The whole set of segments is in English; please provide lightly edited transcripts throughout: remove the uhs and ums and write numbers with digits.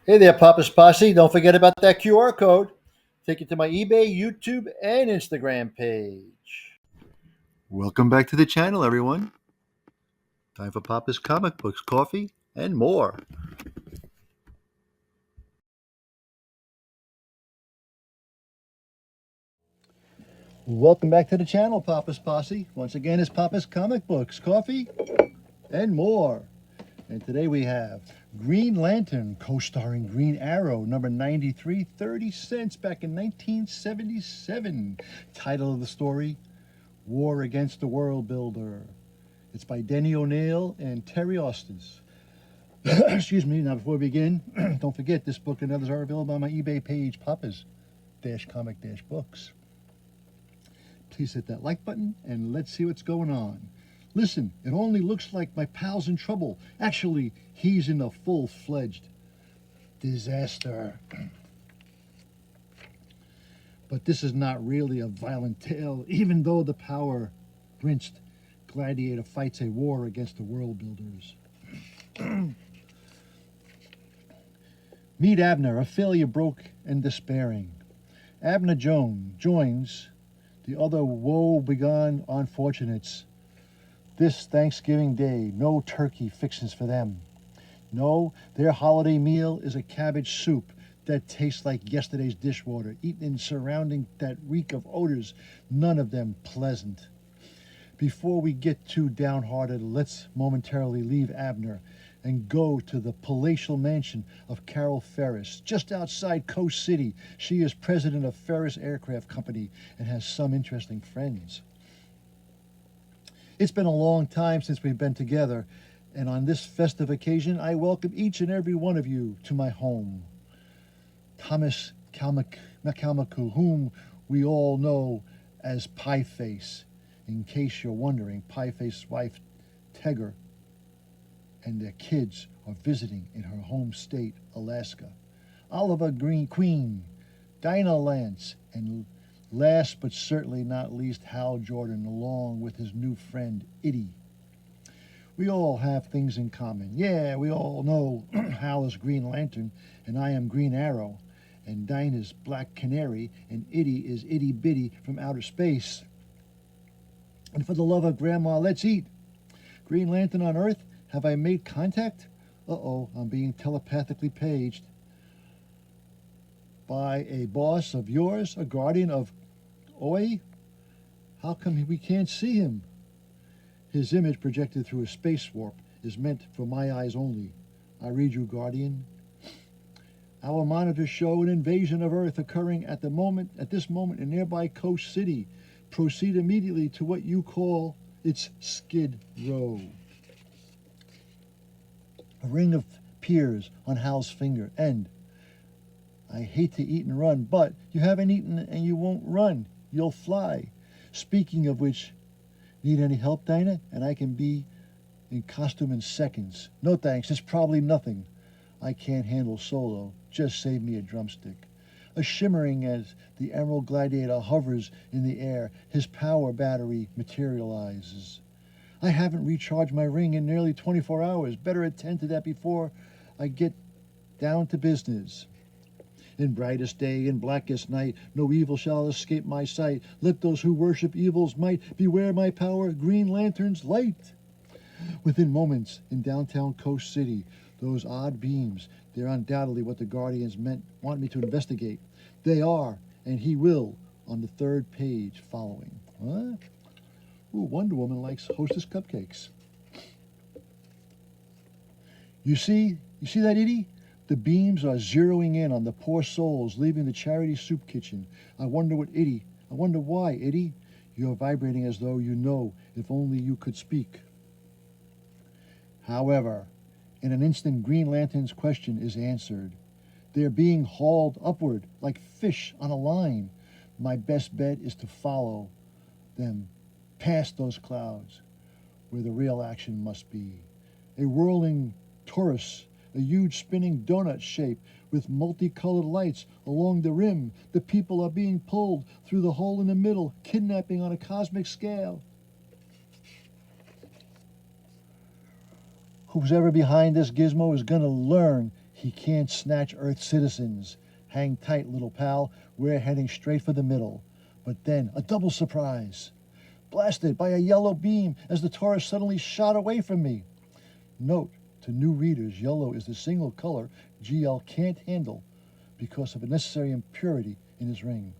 Hey there, Papa's Posse. Don't forget about that QR code. Take you to my eBay, YouTube, and Instagram page. Welcome back to the channel, everyone. Time for Papa's comic books, coffee, and more. Welcome back to the channel, Papa's Posse. Once again, it's Papa's comic books, coffee, and more. And today we have Green Lantern, co-starring Green Arrow, number 93, 30 cents back in 1977. Title of the story, War Against the World Builder. It's by Denny O'Neil and Terry Ostis. Excuse me. Now, before we begin, don't forget this book and others are available on my eBay page, Papa's-Comic-Books. Please hit that like button and let's see what's going on. Listen, it only looks like my pal's in trouble. Actually, he's in a full-fledged disaster. But this is not really a violent tale, even though the power-rinsed gladiator fights a war against the world builders. Meet Abner, a failure broke and despairing. Abner joins the other woe-begone unfortunates. This Thanksgiving Day, no turkey fixins for them. No, their holiday meal is a cabbage soup that tastes like yesterday's dishwater, eaten in surrounding that reek of odors, none of them pleasant. Before we get too downhearted, let's momentarily leave Abner and go to the palatial mansion of Carol Ferris, just outside Coast City. She is president of Ferris Aircraft Company and has some interesting friends. It's been a long time since we've been together, and on this festive occasion, I welcome each and every one of you to my home. Thomas Macalmaku, whom we all know as Pieface. In case you're wondering, Pieface's wife, Tegger, and their kids are visiting in her home state, Alaska. Oliver Queen, Dinah Lance, and last but certainly not least, Hal Jordan, along with his new friend, Itty. We all have things in common. Yeah, we all know Hal is Green Lantern, and I am Green Arrow, and Dinah's Black Canary, and Itty is Itty Bitty from outer space. And for the love of Grandma, let's eat. Green Lantern on Earth, have I made contact? Uh-oh, I'm being telepathically paged by a boss of yours, a guardian of Oi? How come we can't see him? His image projected through a space warp is meant for my eyes only. I read you, Guardian. Our monitors show an invasion of Earth occurring at this moment in nearby Coast City. Proceed immediately to what you call its Skid Row. A ring appears on Hal's finger, and I hate to eat and run, but you haven't eaten and you won't run. You'll fly. Speaking of which, need any help, Dinah? And I can be in costume in seconds. No thanks, it's probably nothing. I can't handle solo. Just save me a drumstick. A shimmering as the Emerald Gladiator hovers in the air, his power battery materializes. I haven't recharged my ring in nearly 24 hours. Better attend to that before I get down to business. In brightest day, in blackest night, no evil shall escape my sight. Let those who worship evil's might beware my power, Green Lantern's light. Within moments, in downtown Coast City, those odd beams, they're undoubtedly what the Guardians want me to investigate. They are, and he will, on the third page following. Huh? Ooh, Wonder Woman likes Hostess cupcakes. You see that, Edie? The beams are zeroing in on the poor souls leaving the charity soup kitchen. I wonder why, Edie? You're vibrating as though you know, if only you could speak. However, in an instant, Green Lantern's question is answered. They're being hauled upward like fish on a line. My best bet is to follow them past those clouds where the real action must be. A whirling torus, a huge spinning donut shape with multicolored lights along the rim. The people are being pulled through the hole in the middle, kidnapping on a cosmic scale. Who's ever behind this gizmo is going to learn He can't snatch Earth citizens. Hang tight, little pal. We're heading straight for the middle. But then, a double surprise. Blasted by a yellow beam as the Taurus suddenly shot away from me. Note, to new readers, yellow is the single color GL can't handle because of a necessary impurity in his ring.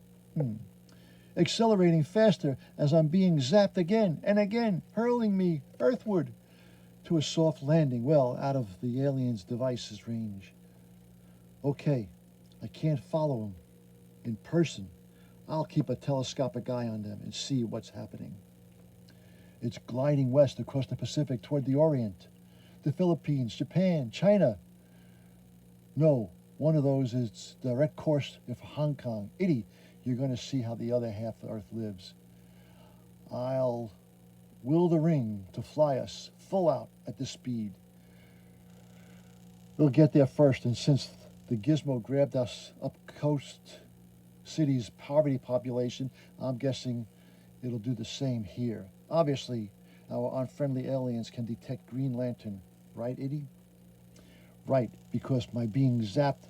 Accelerating faster as I'm being zapped again and again, hurling me earthward to a soft landing, well out of the alien's device's range. Okay, I can't follow him in person. I'll keep a telescopic eye on them and see what's happening. It's gliding west across the Pacific toward the Orient. The Philippines, Japan, China. No, one of those is direct course for Hong Kong. Itty, you're going to see how the other half of Earth lives. I'll will the ring to fly us full out at this speed. We'll get there first, and since the gizmo grabbed us up coast city's poverty population, I'm guessing it'll do the same here. Obviously, our unfriendly aliens can detect Green Lantern, right, Itty? Right, because my being zapped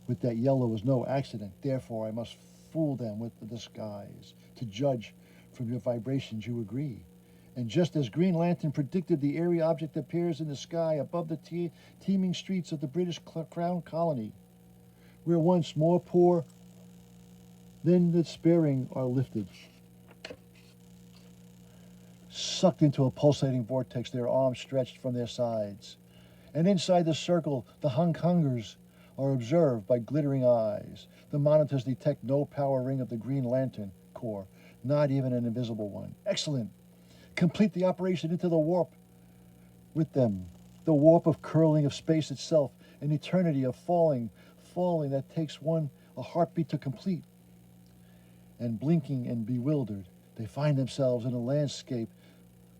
with that yellow was no accident. Therefore, I must fool them with the disguise. To judge from your vibrations, you agree. And just as Green Lantern predicted, the airy object appears in the sky above the teeming streets of the British Crown Colony. Where once more poor, then the sparing are lifted. Sucked into a pulsating vortex, their arms stretched from their sides. And inside the circle, the Hong Kongers are observed by glittering eyes. The monitors detect no power ring of the Green Lantern Corps, not even an invisible one. Excellent. Complete the operation into the warp with them. The warp of curling of space itself, an eternity of falling that takes one a heartbeat to complete. And blinking and bewildered, they find themselves in a landscape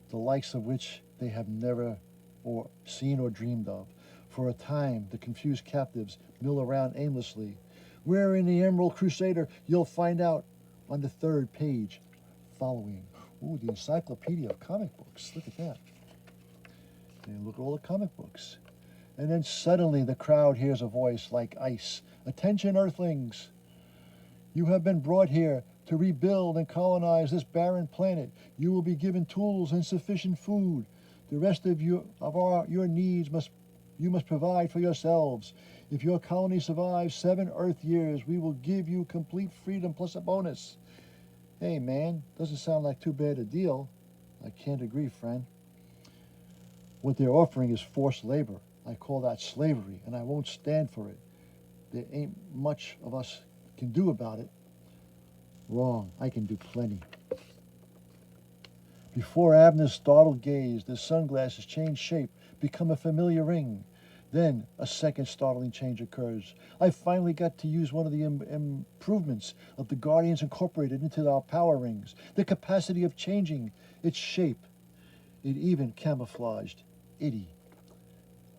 the likes of which they have never or seen or dreamed of. For a time, the confused captives mill around aimlessly. Where in the Emerald Crusader, you'll find out on the third page following. Ooh, the Encyclopedia of Comic Books. Look at that. And look at all the comic books. And then suddenly the crowd hears a voice like ice. Attention, Earthlings! You have been brought here to rebuild and colonize this barren planet. You will be given tools and sufficient food. The rest of your needs you must provide for yourselves. If your colony survives 7 Earth years, we will give you complete freedom plus a bonus. Hey man, doesn't sound like too bad a deal. I can't agree, friend. What they're offering is forced labor. I call that slavery, and I won't stand for it. There ain't much of us can do about it. Wrong, I can do plenty. Before Abner's startled gaze, the sunglasses change shape, become a familiar ring. Then a second startling change occurs. I finally got to use one of the improvements of the Guardians Incorporated into our power rings. The capacity of changing its shape. It even camouflaged Itty.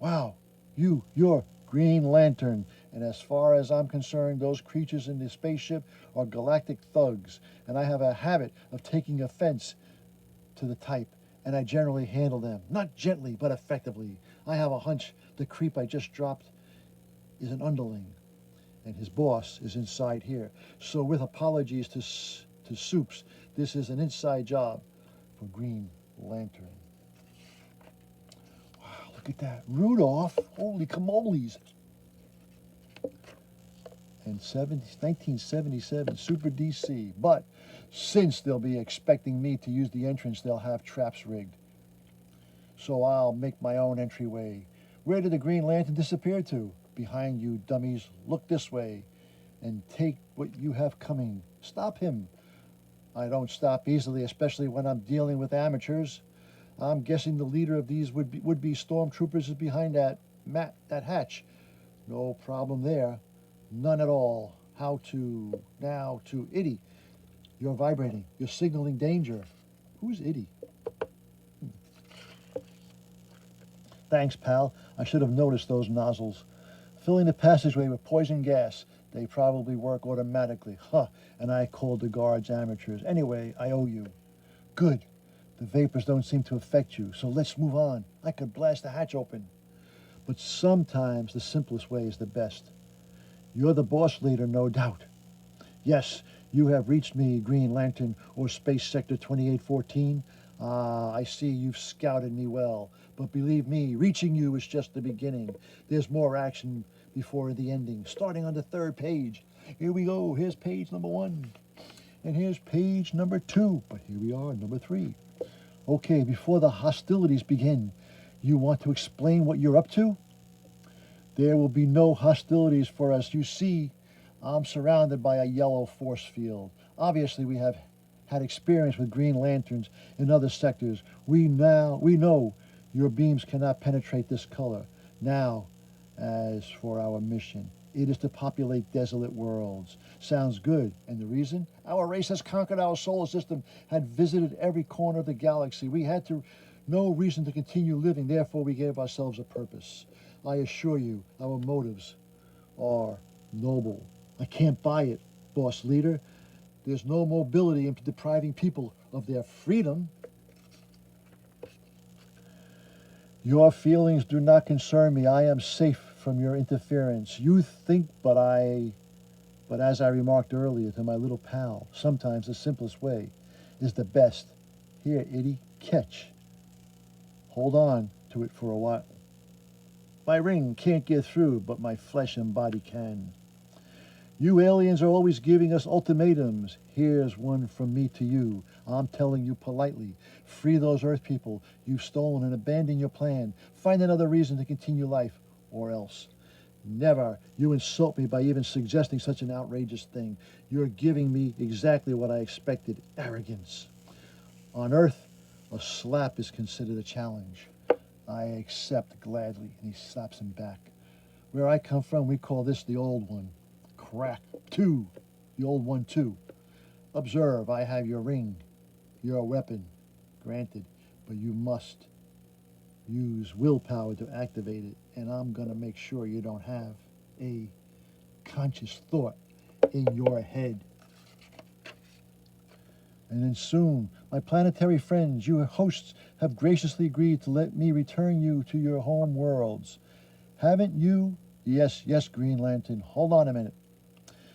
Wow, you're Green Lantern. And as far as I'm concerned, those creatures in the spaceship are galactic thugs. And I have a habit of taking offense to the type. And I generally handle them. Not gently, but effectively. I have a hunch the creep I just dropped is an underling. And his boss is inside here. So with apologies to Soups, this is an inside job for Green Lantern. Wow, look at that. Rudolph, holy camoles. And 1977 Super DC. But since they'll be expecting me to use the entrance, they'll have traps rigged. So I'll make my own entryway. Where did the Green Lantern disappear to? Behind you, dummies. Look this way and take what you have coming. Stop him. I don't stop easily, especially when I'm dealing with amateurs. I'm guessing the leader of these would-be stormtroopers is behind that hatch. No problem there. None at all. How to... Now to Itty. You're vibrating. You're signaling danger. Who's Itty? Thanks, pal. I should have noticed those nozzles. Filling the passageway with poison gas. They probably work automatically. Huh. And I called the guards amateurs. Anyway, I owe you. Good. The vapors don't seem to affect you, so let's move on. I could blast the hatch open. but sometimes the simplest way is the best. You're the boss leader, no doubt. Yes, you have reached me, Green Lantern, or Space Sector 2814. Ah, I see you've scouted me well. But believe me, reaching you is just the beginning. There's more action before the ending, starting on the third page. Here we go. Here's page number 1. And here's page number 2. But here we are, number 3. Okay, before the hostilities begin, you want to explain what you're up to? There will be no hostilities for us. You see, I'm surrounded by a yellow force field. Obviously, we have had experience with Green Lanterns in other sectors. We know your beams cannot penetrate this color. Now, as for our mission, it is to populate desolate worlds. Sounds good. And the reason? Our race has conquered our solar system, had visited every corner of the galaxy. We had no reason to continue living. Therefore, we gave ourselves a purpose. I assure you, our motives are noble. I can't buy it, boss leader. There's no mobility into depriving people of their freedom. Your feelings do not concern me. I am safe from your interference. You think, but as I remarked earlier to my little pal, sometimes the simplest way is the best. Here, itty, catch. Hold on to it for a while. My ring can't get through, but my flesh and body can. You aliens are always giving us ultimatums. Here's one from me to you. I'm telling you politely. Free those Earth people you've stolen and abandon your plan. Find another reason to continue life, or else. Never. You insult me by even suggesting such an outrageous thing. You're giving me exactly what I expected. Arrogance. On Earth, a slap is considered a challenge. I accept gladly. And he slaps him back. Where I come from, we call this the old one. Crack. 2. The old one, too. Observe, I have your ring. Your weapon. Granted. But you must use willpower to activate it. And I'm going to make sure you don't have a conscious thought in your head. And then soon, my planetary friends, you hosts, have graciously agreed to let me return you to your home worlds. Haven't you? Yes, Green Lantern. Hold on a minute.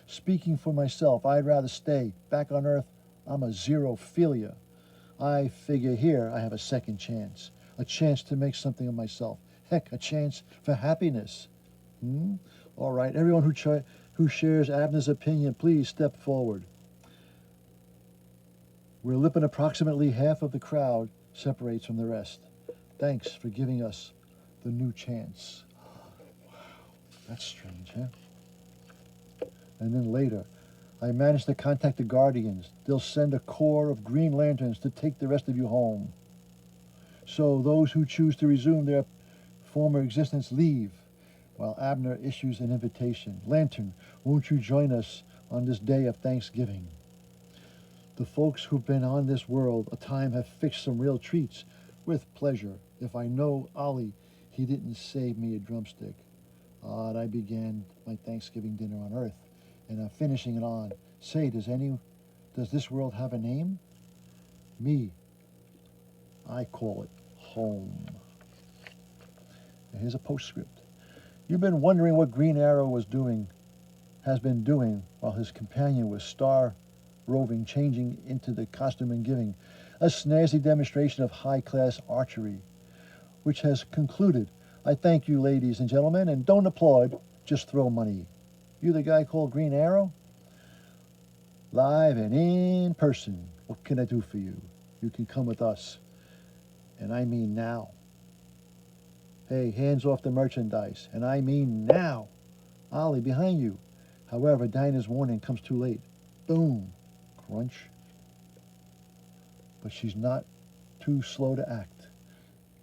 Speaking for myself, I'd rather stay. Back on Earth, I'm a xerophilia. I figure here I have a second chance. A chance to make something of myself. Heck, a chance for happiness. All right, everyone who shares Abner's opinion, please step forward. We're lipping approximately half of the crowd separates from the rest. Thanks for giving us the new chance. Wow, that's strange, huh? And then later, I managed to contact the Guardians. They'll send a corps of Green Lanterns to take the rest of you home. So those who choose to resume their former existence leave, while Abner issues an invitation. Lantern, won't you join us on this day of Thanksgiving? The folks who've been on this world a time have fixed some real treats with pleasure. If I know Ollie, he didn't save me a drumstick. And I began my Thanksgiving dinner on Earth, and I'm finishing it on. Say, does this world have a name? Me, I call it home. And here's a postscript. You've been wondering what Green Arrow has been doing while his companion was star roving, changing into the costume and giving a snazzy demonstration of high-class archery, which has concluded. I thank you, ladies and gentlemen, and don't applaud, just throw money. You the guy called Green Arrow? Live and in person. What can I do for you? You can come with us. And I mean now. Hey, hands off the merchandise. And I mean now. Ollie, behind you. However, Dinah's warning comes too late. Boom. Crunch. But she's not too slow to act.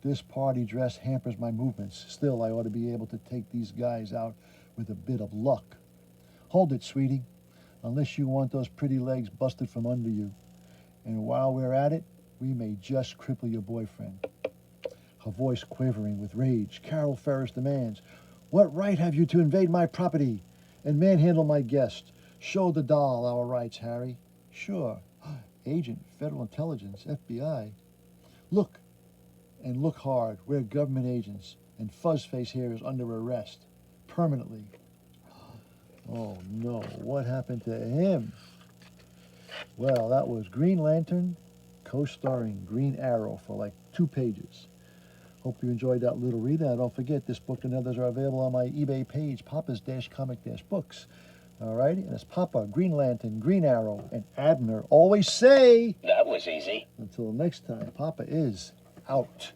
This party dress hampers my movements. Still, I ought to be able to take these guys out with a bit of luck. Hold it, sweetie. Unless you want those pretty legs busted from under you. And while we're at it, we may just cripple your boyfriend. Her voice quivering with rage, Carol Ferris demands, what right have you to invade my property and manhandle my guest? Show the doll our rights, Harry. Sure. Agent, Federal Intelligence, FBI. Look, and look hard. We're government agents. And Fuzzface here is under arrest. Permanently. Oh no, what happened to him? Well, that was Green Lantern, co-starring Green Arrow for like 2 pages. Hope you enjoyed that little read. And don't forget, this book and others are available on my eBay page, Papa's-Comic-Books. Alrighty, and it's Papa, Green Lantern, Green Arrow, and Abner always say... That was easy. Until next time, Papa is out.